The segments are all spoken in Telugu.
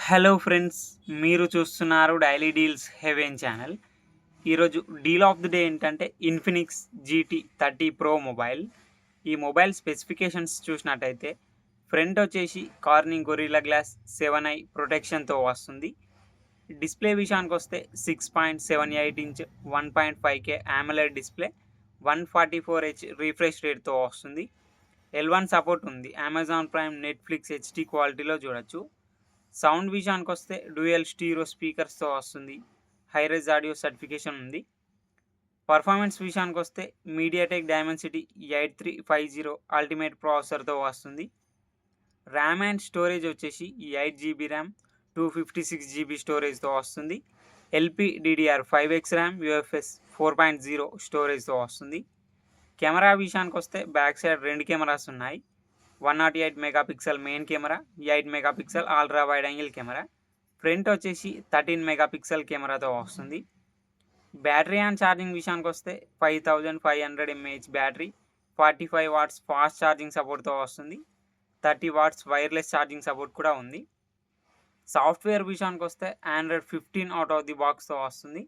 హలో ఫ్రెండ్స్, మీరు చూస్తున్నారు డైలీ డీల్స్ హెవెన్ ఛానల్. ఈరోజు డీల్ ఆఫ్ ది డే ఏంటంటే ఇన్ఫినిక్స్ GT30 Pro మొబైల్. ఈ మొబైల్ స్పెసిఫికేషన్స్ చూసినట్టయితే ఫ్రంట్ వచ్చేసి కార్నింగ్ గొరిల్లా గ్లాస్ 7i ప్రొటెక్షన్తో వస్తుంది. డిస్ప్లే విషయానికి వస్తే 6.78 inch 1.5K AMOLED display 144Hz refresh రేట్తో వస్తుంది. L1 సపోర్ట్ ఉంది. అమెజాన్ ప్రైమ్, నెట్ఫ్లిక్స్ HD క్వాలిటీలో చూడొచ్చు. సౌండ్ విషయానికి వస్తే డ్యూయల్ స్టీరియో స్పీకర్స్తో వస్తుంది. హైరైజ్ ఆడియో సర్టిఫికేషన్ ఉంది. పర్ఫార్మెన్స్ విషయానికి వస్తే మీడియాటెక్ డైమెన్సిటీ 8350 అల్టిమేట్ ప్రాసెసర్తో వస్తుంది. ర్యామ్ అండ్ స్టోరేజ్ వచ్చేసి 8GB ర్యామ్ 256GB స్టోరేజ్తో వస్తుంది. LPDDR5X ర్యామ్ UFS 4.0 స్టోరేజ్తో వస్తుంది. కెమెరా విషయానికి వస్తే బ్యాక్ సైడ్ 2 కెమెరాస్ ఉన్నాయి. 108 megapixel main camera, 8 megapixel ultra wide angle camera. Front వచ్చేసి 13 మెగాపిక్సెల్ కెమెరాతో వస్తుంది. బ్యాటరీ అండ్ ఛార్జింగ్ విషయానికి వస్తే 5500 mAh battery, 45 watts fast charging సపోర్ట్తో వస్తుంది. 30 వాట్స్ వైర్లెస్ ఛార్జింగ్ సపోర్ట్ కూడా ఉంది. సాఫ్ట్వేర్ విషయానికి వస్తే Android 15 అవుట్ ఆఫ్ ది బాక్స్తో వస్తుంది.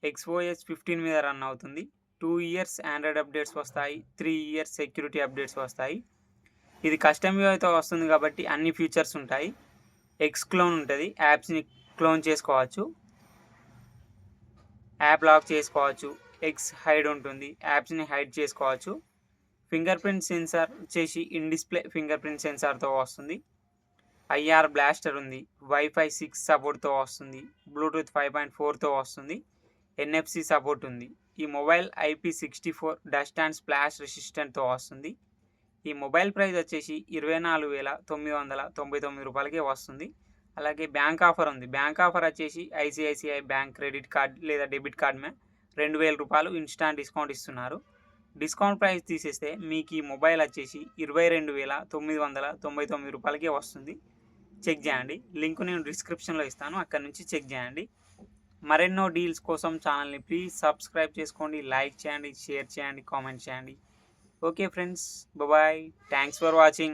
XOS 15 మీద రన్ అవుతుంది. 2 years ఆండ్రాయిడ్ అప్డేట్స్ వస్తాయి. 3 years సెక్యూరిటీ అప్డేట్స్ వస్తాయి. ఇది కస్టమ్ యూఐతో వస్తుంది కాబట్టి అన్ని ఫీచర్స్ ఉంటాయి. క్లోన్ ఉంటుంది, యాప్స్ని క్లోన్ చేసుకోవచ్చు, యాప్ లాక్ చేసుకోవచ్చు. హైడ్ ఉంటుంది, యాప్స్ని హైడ్ చేసుకోవచ్చు. ఫింగర్ ప్రింట్ సెన్సార్ వచ్చేసి ఇన్ డిస్ప్లే ఫింగర్ ప్రింట్ సెన్సార్తో వస్తుంది. IR బ్లాస్టర్ ఉంది. Wi-Fi 6 సపోర్ట్తో వస్తుంది. బ్లూటూత్ 5.4తో వస్తుంది. NFC సపోర్ట్ ఉంది. ఈ mobile IP64 dust and splash రెసిస్టెంట్తో వస్తుంది. ఈ మొబైల్ ప్రైస్ వచ్చేసి 24,999 రూపాయలకే వస్తుంది. అలాగే బ్యాంక్ ఆఫర్ ఉంది. బ్యాంక్ ఆఫర్ వచ్చేసి ICICI బ్యాంక్ క్రెడిట్ కార్డ్ లేదా డెబిట్ కార్డ్ మీద 2000 రూపాయలు ఇన్స్టాంట్ డిస్కౌంట్ ఇస్తున్నారు. డిస్కౌంట్ ప్రైస్ తీసేస్తే మీకు ఈ మొబైల్ వచ్చేసి 22,999 రూపాయలకే వస్తుంది. చెక్ చేయండి. లింక్ నేను డిస్క్రిప్షన్లో ఇస్తాను, అక్కడ నుంచి చెక్ చేయండి. మరెన్నో డీల్స్ కోసం ఛానల్ని ప్లీజ్ సబ్స్క్రైబ్ చేసుకోండి, లైక్ చేయండి, షేర్ చేయండి, కామెంట్ చేయండి. Okay friends, bye bye. Thanks for watching.